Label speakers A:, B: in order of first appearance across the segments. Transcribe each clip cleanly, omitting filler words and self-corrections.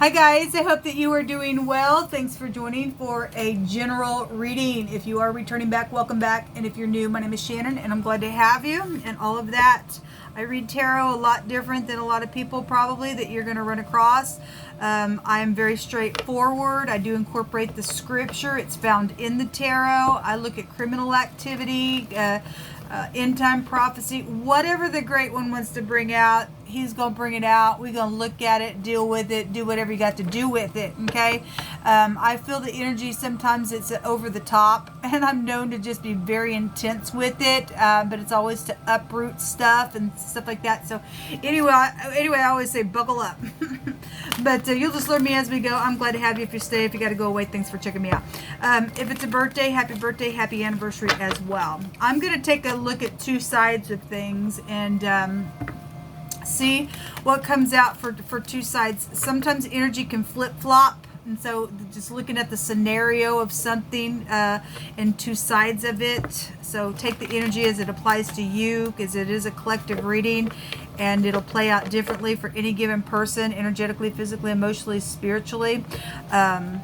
A: Hi guys, I hope that you are doing well. Thanks for joining for a general reading. If you are returning back, welcome back. And if you're new, my name is Shannon and I'm glad to have you and all of that. I read tarot a lot different than a lot of people probably that you're going to run across. I am very straightforward. I do incorporate the scripture. It's found in the tarot. I look at criminal activity, end time prophecy, whatever the Great One wants to bring out, he's going to bring it out. We're going to look at it, deal with it, do whatever you got to do with it, okay? I feel the energy, sometimes it's over the top, and I'm known to just be very intense with it, but it's always to uproot stuff and stuff like that. So anyway, I always say buckle up. But you'll just learn me as we go. I'm glad to have you. If you stay, if you got to go away, thanks for checking me out. If it's a birthday, happy anniversary as well. I'm going to take a look at two sides of things and see what comes out for two sides. Sometimes energy can flip-flop, and so just looking at the scenario of something and two sides of it. So take the energy as it applies to you, because it is a collective reading and it'll play out differently for any given person, energetically, physically, emotionally, spiritually.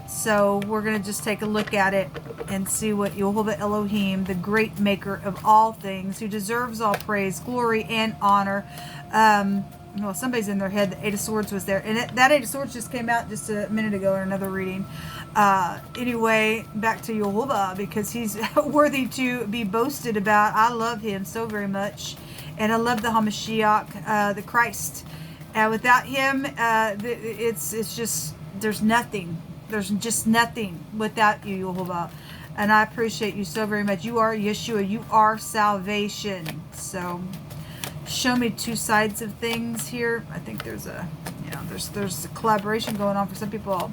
A: So we're going to just take a look at it and see what Yehovah Elohim, the great maker of all things, who deserves all praise, glory, and honor. Well, somebody's in their head. The Eight of Swords was there. And that Eight of Swords just came out just a minute ago in another reading. Anyway, back to Yehovah, because he's worthy to be boasted about. I love him so very much. And I love the HaMashiach, the Christ. Without him, it's just, there's nothing. There's just nothing without you, Yehovah. And I appreciate you so very much. You are Yeshua. You are salvation. So show me two sides of things here. I think there's a, there's a collaboration going on for some people.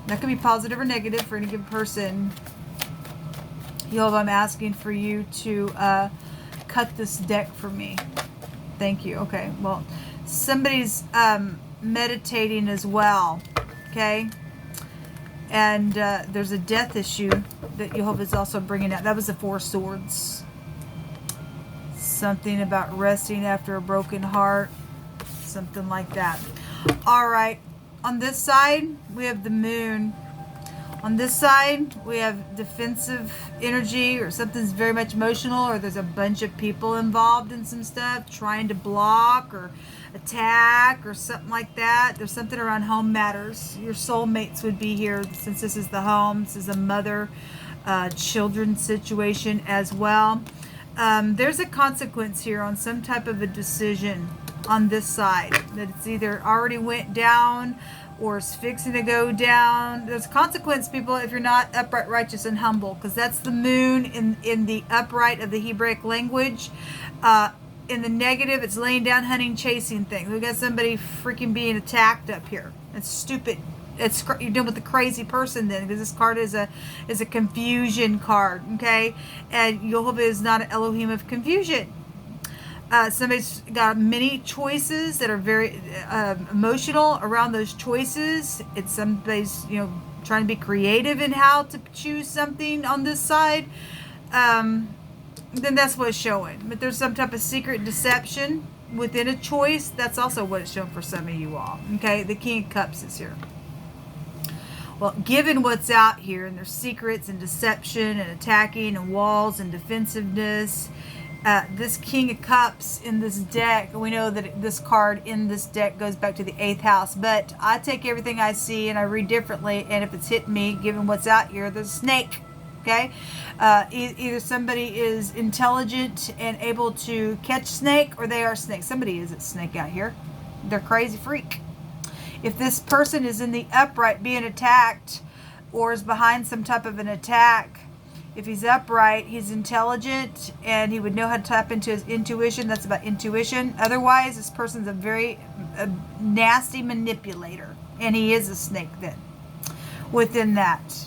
A: That could be positive or negative for any given person. Yehovah, I'm asking for you to cut this deck for me. Thank you. Okay, well, somebody's meditating as well, okay? And there's a death issue that Yehovah is also bringing out. That was the Four of Swords. Something about resting after a broken heart. Something like that. All right. On this side, we have the moon. On this side, we have defensive energy, or something's very much emotional, or there's a bunch of people involved in some stuff trying to block or attack or something like that. There's something around home matters. Your soulmates would be here, since this is the home. This is a mother children situation as well. There's a consequence here on some type of a decision on this side, that it's either already went down or is fixing to go down. There's consequence, people, if you're not upright, righteous, and humble, because that's the moon in the upright of the Hebraic language. In the negative, it's laying down, hunting, chasing things. We got somebody freaking being attacked up here. It's stupid. You're dealing with a crazy person then, because this card is a confusion card, okay? And Yehovah is not an Elohim of confusion. Somebody's got many choices that are very emotional around those choices. It's somebody's, trying to be creative in how to choose something on this side. Then that's what it's showing. But there's some type of secret deception within a choice. That's also what it's showing for some of you all. Okay, the King of Cups is here. Well, given what's out here, and there's secrets and deception and attacking and walls and defensiveness, this King of Cups in this deck, we know that this card in this deck goes back to the 8th house, but I take everything I see and I read differently, and if it's hit me, given what's out here, there's a snake, okay? Either somebody is intelligent and able to catch snake, or they are snake. Somebody is a snake out here. They're crazy freak. If this person is in the upright being attacked, or is behind some type of an attack, if he's upright, he's intelligent, and he would know how to tap into his intuition. That's about intuition. Otherwise, this person's a very nasty manipulator, and he is a snake then within that,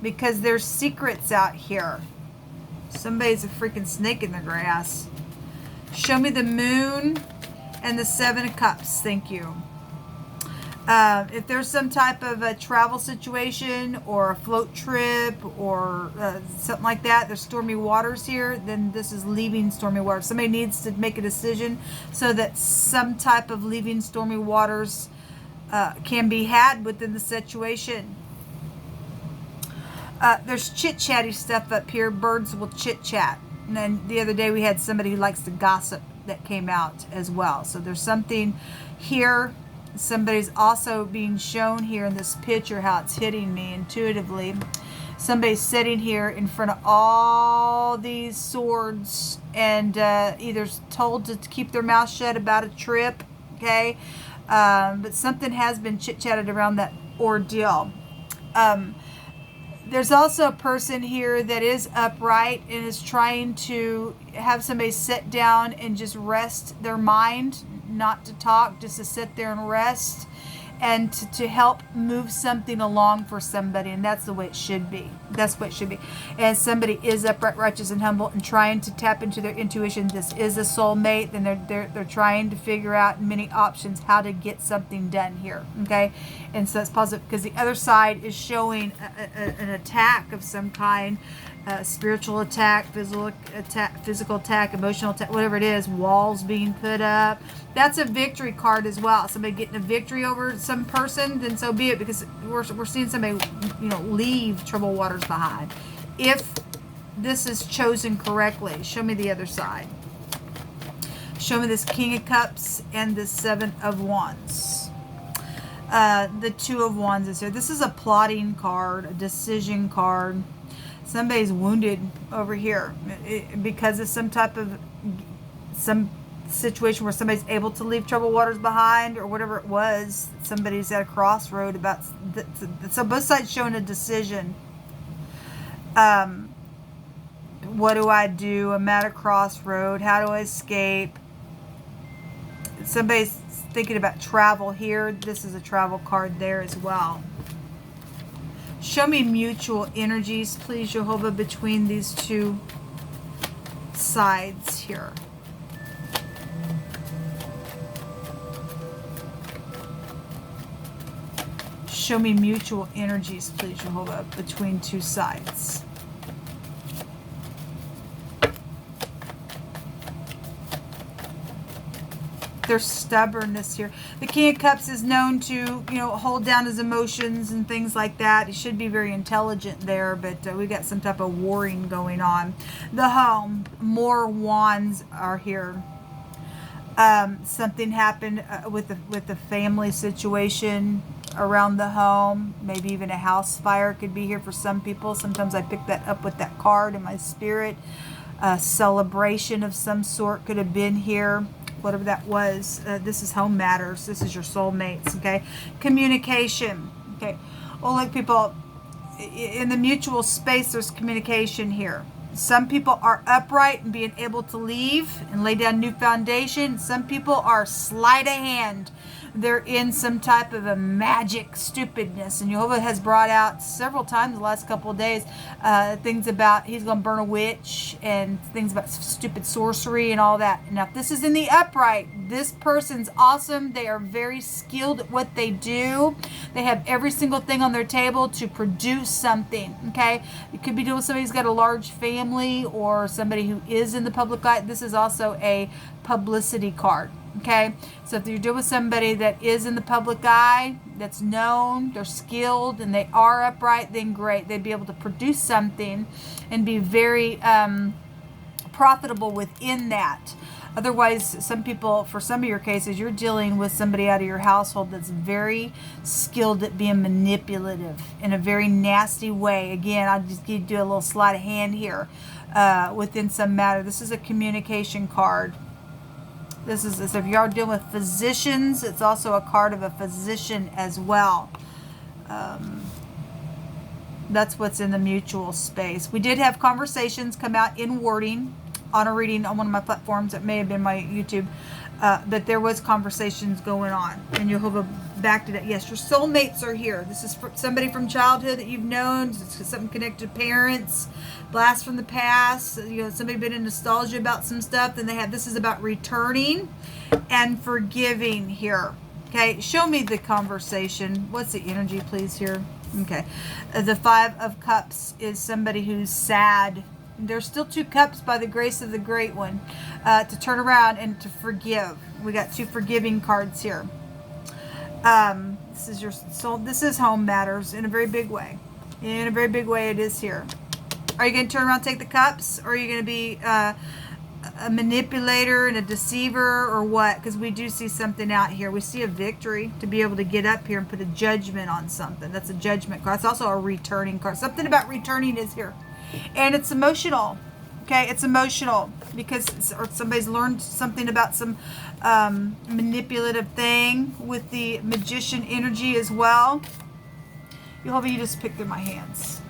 A: because there's secrets out here. Somebody's a freaking snake in the grass. Show me the moon and the Seven of Cups. Thank you. If there's some type of a travel situation or a float trip or something like that, there's stormy waters here, then this is leaving stormy waters. Somebody needs to make a decision so that some type of leaving stormy waters can be had within the situation. There's chit-chatty stuff up here. Birds will chit-chat. And then the other day we had somebody who likes to gossip that came out as well. So there's something here. Somebody's also being shown here in this picture how it's hitting me intuitively. Somebody's sitting here in front of all these swords and either told to keep their mouth shut about a trip, okay? But something has been chit-chatted around that ordeal. There's also a person here that is upright and is trying to have somebody sit down and just rest their mind, not to talk, just to sit there and rest, and to help move something along for somebody. And that's the way it should be. That's what it should be. And somebody is upright, righteous, and humble and trying to tap into their intuition. This is a soulmate, and they're trying to figure out many options how to get something done here. Okay, and so that's positive, because the other side is showing an attack of some kind. Spiritual attack, physical attack, emotional attack, whatever it is, walls being put up. That's a victory card as well. Somebody getting a victory over some person, then so be it, because we're seeing somebody, leave troubled waters behind. If this is chosen correctly, show me the other side. Show me this King of Cups and the Seven of Wands. The Two of Wands is here. This is a plotting card, a decision card. Somebody's wounded over here because of some situation where somebody's able to leave troubled waters behind, or whatever it was. Somebody's at a crossroad about. So both sides showing a decision. What do I do? I'm at a crossroad. How do I escape? Somebody's thinking about travel here. This is a travel card there as well. Show me mutual energies, please, Jehovah, between these two sides here. Show me mutual energies, please, Jehovah, between two sides. Their stubbornness here. The King of Cups is known to, hold down his emotions and things like that. He should be very intelligent there, but we got some type of warring going on. The Home, more wands are here. Something happened with the family situation around the home. Maybe even a house fire could be here for some people. Sometimes I pick that up with that card in my spirit. A celebration of some sort could have been here. Whatever that was. This is home matters. This is your soulmates, okay? Communication, okay? Well, like people, in the mutual space, there's communication here. Some people are upright and being able to leave and lay down new foundation. Some people are sleight of hand. They're in some type of a magic stupidness. And Jehovah has brought out several times the last couple of days things about he's going to burn a witch and things about stupid sorcery and all that. Now, if this is in the upright, this person's awesome. They are very skilled at what they do. They have every single thing on their table to produce something, okay? It could be dealing with somebody who's got a large family or somebody who is in the public eye. This is also a publicity card. Okay, so if you're dealing with somebody that is in the public eye, that's known, they're skilled, and they are upright, then great. They'd be able to produce something and be very profitable within that. Otherwise, some people, for some of your cases, you're dealing with somebody out of your household that's very skilled at being manipulative in a very nasty way. Again, I'll just do a little sleight of hand here within some matter. This is a communication card. This is, if you are dealing with physicians, it's also a card of a physician as well. That's what's in the mutual space. We did have conversations come out in wording on a reading on one of my platforms. It may have been my YouTube. But there was conversations going on. And Jehovah backed it up. Yes, your soulmates are here. This is somebody from childhood that you've known. It's something connected to parents. Blast from the past. Somebody been in nostalgia about some stuff. Then they have, this is about returning and forgiving here. Okay, show me the conversation. What's the energy, please, here? Okay. The Five of Cups is somebody who's sad. There's still two cups by the grace of the Great One to turn around and to forgive. We got two forgiving cards here. This is your soul. This is home matters in a very big way. In a very big way it is here. Are you going to turn around and take the cups? Or are you going to be a manipulator and a deceiver or what? Because we do see something out here. We see a victory to be able to get up here and put a judgment on something. That's a judgment card. It's also a returning card. Something about returning is here. And it's emotional. Okay, it's emotional because somebody's learned something about some manipulative thing with the magician energy as well. You just pick through my hands.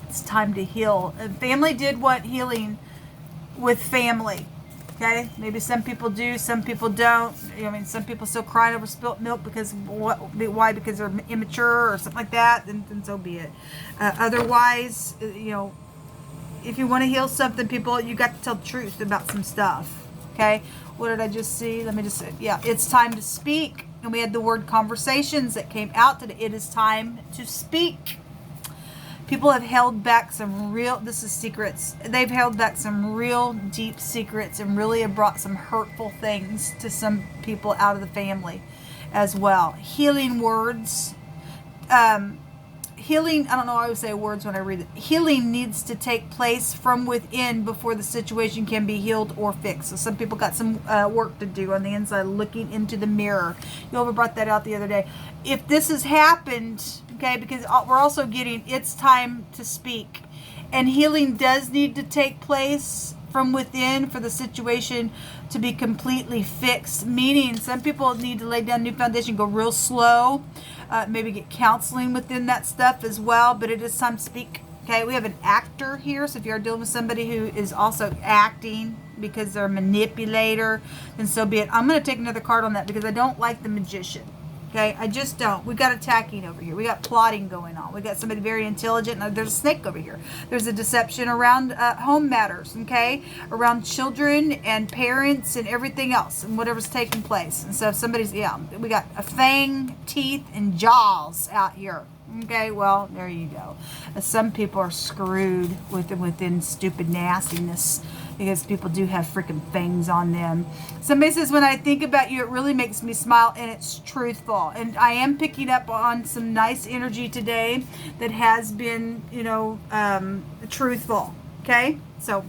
A: It's time to heal. And family did want healing with family. Okay, maybe some people do, some people don't. I mean, some people still crying over spilt milk because why? Because they're immature or something like that. Then so be it. Otherwise, if you want to heal something, people, you got to tell the truth about some stuff. Okay, what did I just see? Let me just say, yeah, it's time to speak. And we had the word conversations that came out today. It is time to speak. People have held back some real, this is secrets. They've held back some real deep secrets and really have brought some hurtful things to some people out of the family as well. Healing words. Healing, I don't know why I would say words when I read it. Healing needs to take place from within before the situation can be healed or fixed. So some people got some work to do on the inside, looking into the mirror. You over brought that out the other day. If this has happened, okay, because we're also getting, it's time to speak. And healing does need to take place from within for the situation to be completely fixed. Meaning some people need to lay down new foundation, go real slow. Maybe get counseling within that stuff as well, but it is time to speak. Okay, we have an actor here, so if you're dealing with somebody who is also acting because they're a manipulator, then so be it. I'm going to take another card on that because I don't like the magician. Okay, I just don't. We've got attacking over here. We got plotting going on. We got somebody very intelligent. And there's a snake over here. There's a deception around home matters, okay? Around children and parents and everything else and whatever's taking place. And so if somebody's, we got a fang, teeth, and jaws out here. Okay, well, there you go. Some people are screwed within stupid nastiness because people do have freaking fangs on them. Somebody says, when I think about you, it really makes me smile, and it's truthful. And I am picking up on some nice energy today that has been, truthful. Okay, so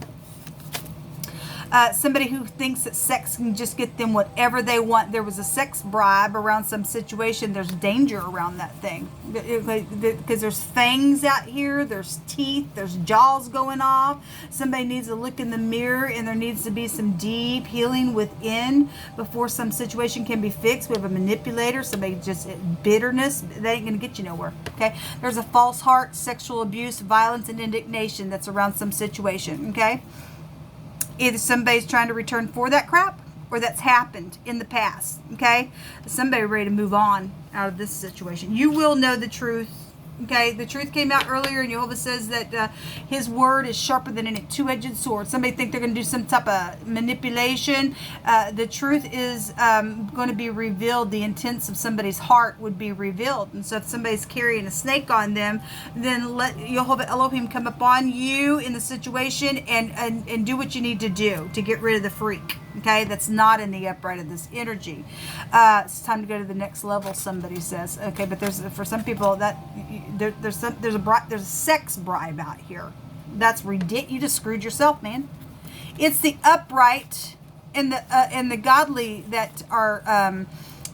A: somebody who thinks that sex can just get them whatever they want. There was a sex bribe around some situation. There's danger around that thing because there's fangs out here, there's teeth, there's jaws going off. Somebody needs to look in the mirror, and there needs to be some deep healing within before some situation can be fixed. We have a manipulator, somebody just bitterness. That ain't gonna get you nowhere. Okay, there's a false heart, sexual abuse, violence, and indignation that's around some situation. Okay, either somebody's trying to return for that crap or that's happened in the past. Okay, somebody ready to move on out of this situation. You will know the truth. Okay, the truth came out earlier, and Jehovah says that his word is sharper than any two-edged sword. Somebody think they're going to do some type of manipulation. The truth is going to be revealed. The intents of somebody's heart would be revealed. And so if somebody's carrying a snake on them, then let Jehovah Elohim come upon you in the situation and do what you need to do to get rid of the freak. Okay, that's not in the upright of this energy. It's time to go to the next level, somebody says. Okay, but there's, for some people, that there's a sex bribe out here. That's ridiculous. You just screwed yourself, man. It's the upright and the godly that are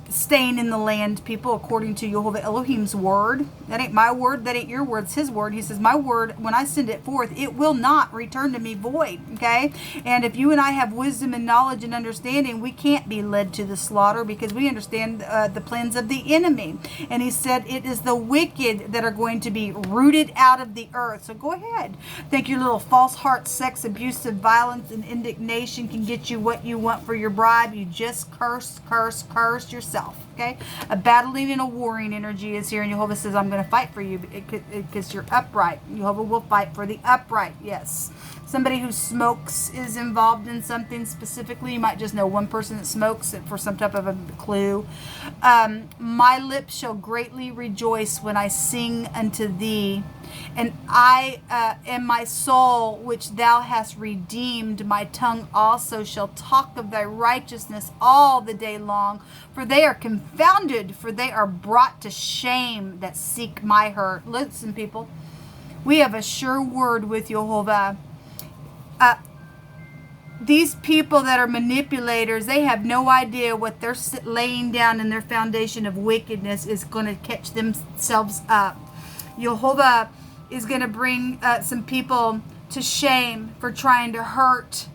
A: staying in the land, people, according to Jehovah Elohim's word. That ain't my word, that ain't your word, it's his word. He says, my word, when I send it forth, it will not return to me void. Okay, and if you and I have wisdom and knowledge and understanding, we can't be led to the slaughter because we understand the plans of the enemy. And he said it is the wicked that are going to be rooted out of the earth. So go ahead, think your little false heart, sex, abusive, violence, and indignation can get you what you want for your bribe. You just curse yourself. Okay, a battling and a warring energy is here, and Jehovah says, I'm going to fight for you because you're upright. Jehovah will fight for the upright. Yes, somebody who smokes is involved in something specifically. You might just know one person that smokes for some type of a clue. My lips shall greatly rejoice when I sing unto thee. And I and my soul, which thou hast redeemed, my tongue also shall talk of thy righteousness all the day long. For they are confounded, for they are brought to shame that seek my hurt. Listen, people, we have a sure word with Jehovah. These people that are manipulators, they have no idea what they're laying down in their foundation of wickedness is going to catch themselves up. Jehovah is going to bring some people to shame for trying to hurt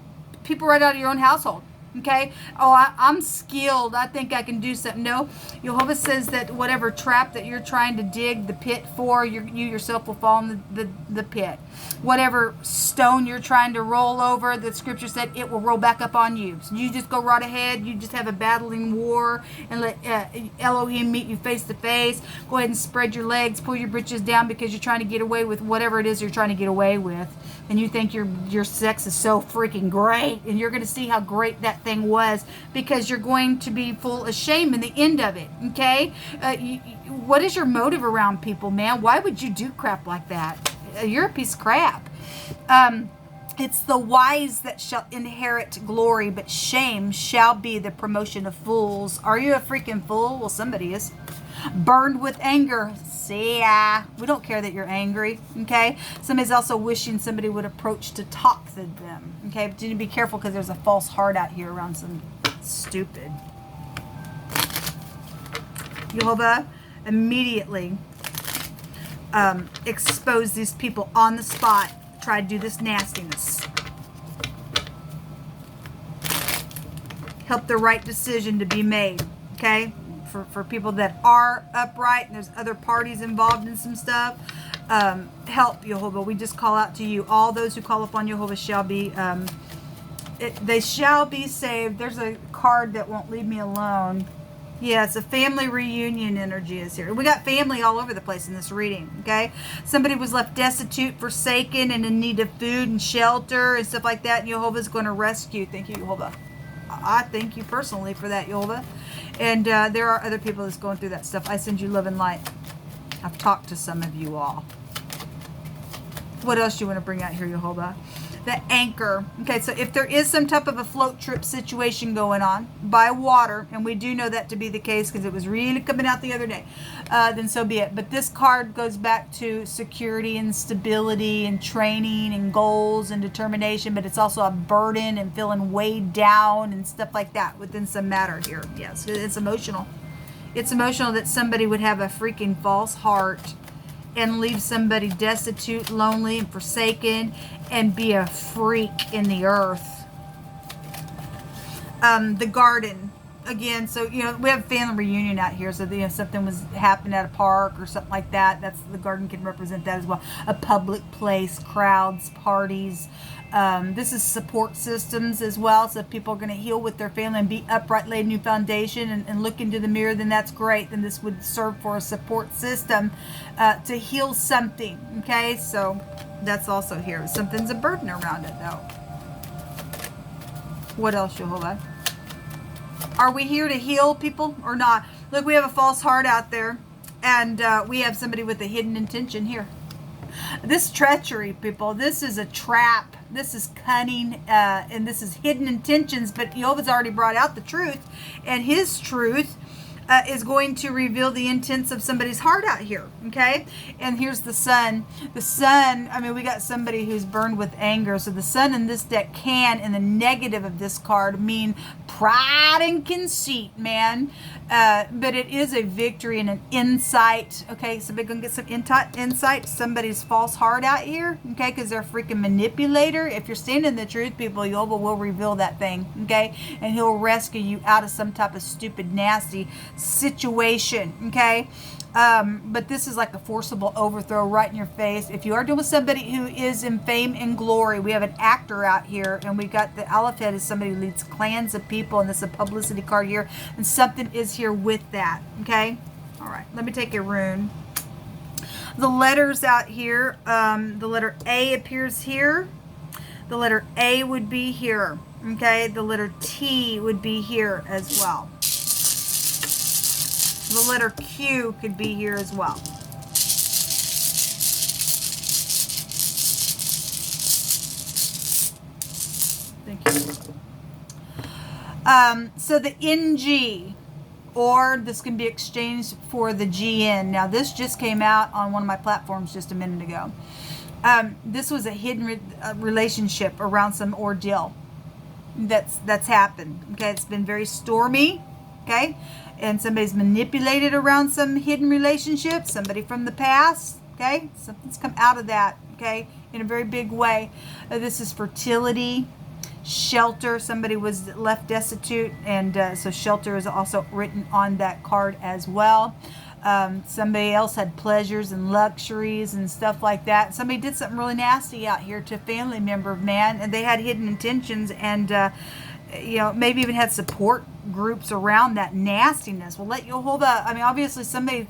A: people right out of your own household. Okay? Oh, I'm skilled. I think I can do something. No. Jehovah says that whatever trap that you're trying to dig the pit for, you yourself will fall in the pit. Whatever stone you're trying to roll over, the scripture said it will roll back up on you. So you just go right ahead. You just have a battling war and let Elohim meet you face to face. Go ahead and spread your legs, pull your britches down because you're trying to get away with whatever it is you're trying to get away with. And you think your sex is so freaking great, and you're going to see how great that thing was, because you're going to be full of shame in the end of it. Okay, what is your motive around people, man? Why would you do crap like that? You're a piece of crap. It's the wise that shall inherit glory, but shame shall be the promotion of fools. Are you a freaking fool? Well, somebody is. Burned with anger. See ya. We don't care that you're angry. Okay. Somebody's also wishing somebody would approach to talk to them. Okay. But you need to be careful, because there's a false heart out here around some stupid. Jehovah immediately expose these people on the spot. Try to do this nastiness. Help the right decision to be made. Okay. For people that are upright, and there's other parties involved in some stuff, help, Jehovah. We just call out to you. All those who call upon Jehovah shall be, they shall be saved. There's a card that won't leave me alone. Yeah, it's a family reunion energy is here. We got family all over the place in this reading, okay? Somebody was left destitute, forsaken, and in need of food and shelter and stuff like that, and Jehovah's going to rescue. Thank you, Jehovah. I thank you personally for that, Jehovah. And there are other people that's going through that stuff. I send you love and light. I've talked to some of you all. What else do you want to bring out here, Jehovah? The anchor. Okay, so if there is some type of a float trip situation going on by water, and we do know that to be the case because it was really coming out the other day, then so be it. But this card goes back to security and stability and training and goals and determination, but it's also a burden and feeling weighed down and stuff like that within some matter here. Yes, it's emotional. It's emotional that somebody would have a freaking false heart and leave somebody destitute, lonely, and forsaken, and be a freak in the earth. The garden. Again, so, you know, we have a family reunion out here, so, you know, something was happening at a park or something like that. That's, the garden can represent that as well. A public place, crowds, parties. This is support systems as well. So if people are going to heal with their family and be upright, lay a new foundation, and look into the mirror, then that's great. Then this would serve for a support system to heal something. Okay, so that's also here. Something's a burden around it, though. What else, Jehovah? Are we here to heal people or not? Look, we have a false heart out there, and we have somebody with a hidden intention here. This treachery, people, this is a trap. This is cunning, and this is hidden intentions, but Jehovah's already brought out the truth, and his truth is going to reveal the intents of somebody's heart out here, okay? And here's the sun. The sun, I mean, we got somebody who's burned with anger, so the sun in this deck can, in the negative of this card, mean pride and conceit, man. But it is a victory and an insight, okay? Somebody gonna get some insight, somebody's false heart out here, okay? Because they're a freaking manipulator. If you're standing in the truth, people, Jehovah will reveal that thing, okay? And he'll rescue you out of some type of stupid, nasty situation, okay? But this is like a forcible overthrow right in your face. If you are dealing with somebody who is in fame and glory, we have an actor out here, and we got the Aleph is somebody who leads clans of people, and this is a publicity card here, and something is here with that, okay? All right, let me take a rune. The letters out here, the letter A appears here. The letter A would be here, okay? The letter T would be here as well. The letter Q could be here as well. Thank you. So the NG, or this can be exchanged for the GN. Now this just came out on one of my platforms just a minute ago. This was a hidden relationship around some ordeal that's happened. Okay, it's been very stormy. Okay, and somebody's manipulated around some hidden relationship. Somebody from the past. Okay, something's come out of that. Okay, in a very big way. This is fertility. Shelter, somebody was left destitute, and so shelter is also written on that card as well. Somebody else had pleasures and luxuries and stuff like that. Somebody did something really nasty out here to a family member of man, and they had hidden intentions, and you know, maybe even had support groups around that nastiness. Well, let Jehovah, I mean, obviously somebody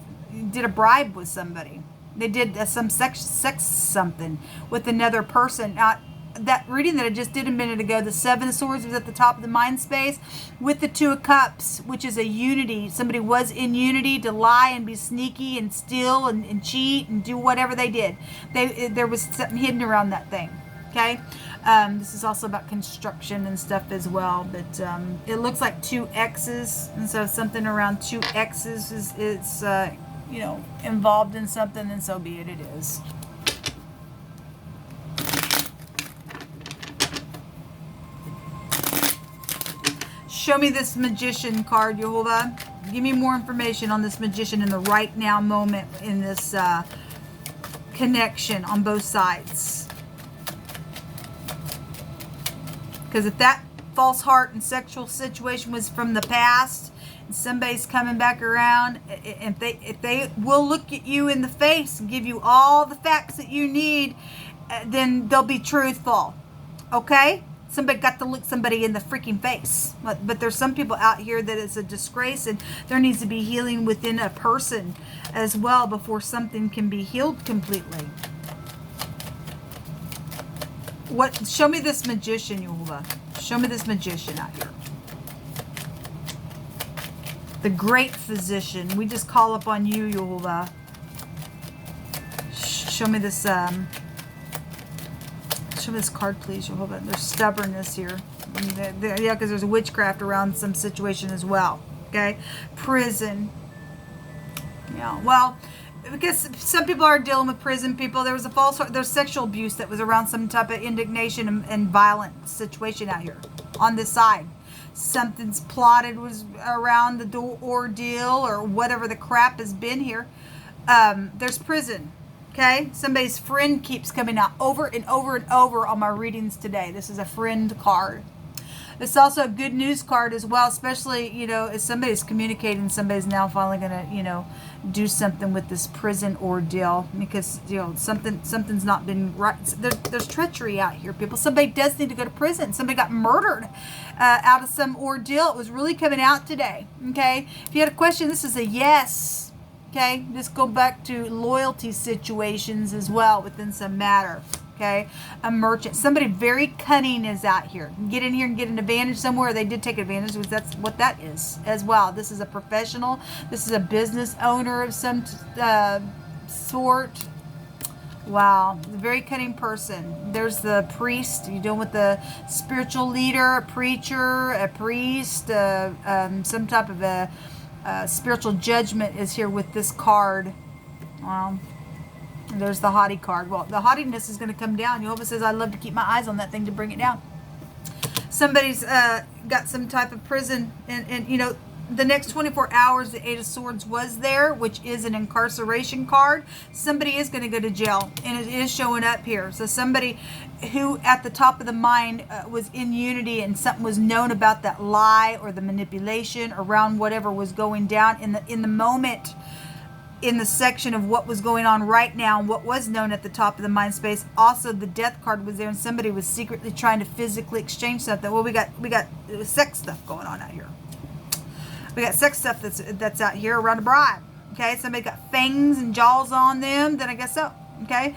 A: did a bribe with somebody. They did some sex something with another person. Now, that reading that I just did a minute ago, the Seven of Swords was at the top of the mind space with the Two of Cups, which is a unity. Somebody was in unity to lie and be sneaky and steal and cheat and do whatever they did. There was something hidden around that thing. Okay, this is also about construction and stuff as well. But it looks like two X's, and so something around two X's is you know, involved in something, and so be it. It is. Show me this Magician card, Jehovah. Give me more information on this Magician in the right now moment in this connection on both sides. Because if that false heart and sexual situation was from the past, and somebody's coming back around, if they will look at you in the face and give you all the facts that you need, then they'll be truthful. Okay? Somebody got to look somebody in the freaking face. But there's some people out here that it's a disgrace, and there needs to be healing within a person as well before something can be healed completely. Show me this Magician, Jehovah. Show me this Magician out here. The great physician. We just call upon you, Jehovah. Show me this Show me this card, please, Jehovah. There's stubbornness here. Yeah, because there's witchcraft around some situation as well. Okay? Prison. Yeah, well, because some people are dealing with prison people. There was there's sexual abuse that was around some type of indignation and violent situation out here on this side. Something's plotted was around the ordeal or whatever the crap has been here. There's prison. Okay, somebody's friend keeps coming out over and over and over on my readings today. This is a friend card. It's also a good news card as well, especially, you know, if somebody's communicating, somebody's now finally going to, you know, do something with this prison ordeal because, you know, something's not been right. There's treachery out here, people. Somebody does need to go to prison. Somebody got murdered out of some ordeal. It was really coming out today. Okay, if you had a question, this is a yes. Okay, just go back to loyalty situations as well within some matter. Okay, a merchant, somebody very cunning is out here. Get in here and get an advantage somewhere. They did take advantage because that's what that is as well. This is a professional. This is a business owner of some sort. Wow, a very cunning person. There's the priest. You're dealing with the spiritual leader, a preacher, a priest, some type of a spiritual judgment is here with this card. Wow. And there's the haughty card. Well, the haughtiness is going to come down. Jehovah says, I love to keep my eyes on that thing to bring it down. Somebody's got some type of prison. And you know, the next 24 hours, the Eight of Swords was there, which is an incarceration card. Somebody is going to go to jail. And it is showing up here. So somebody who at the top of the mind was in unity and something was known about that lie or the manipulation around whatever was going down in the moment, in the section of what was going on right now and what was known at the top of the mind space. Also, the death card was there and somebody was secretly trying to physically exchange something. Well, we got sex stuff going on out here. We got sex stuff that's out here around a bribe. Okay, somebody got fangs and jaws on them. Then I guess so. Okay,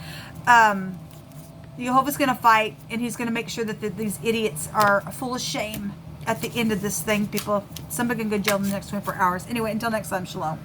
A: Jehovah's going to fight, and he's going to make sure that these idiots are full of shame at the end of this thing, people. Somebody can go to jail in the next 24 hours. Anyway, until next time, shalom.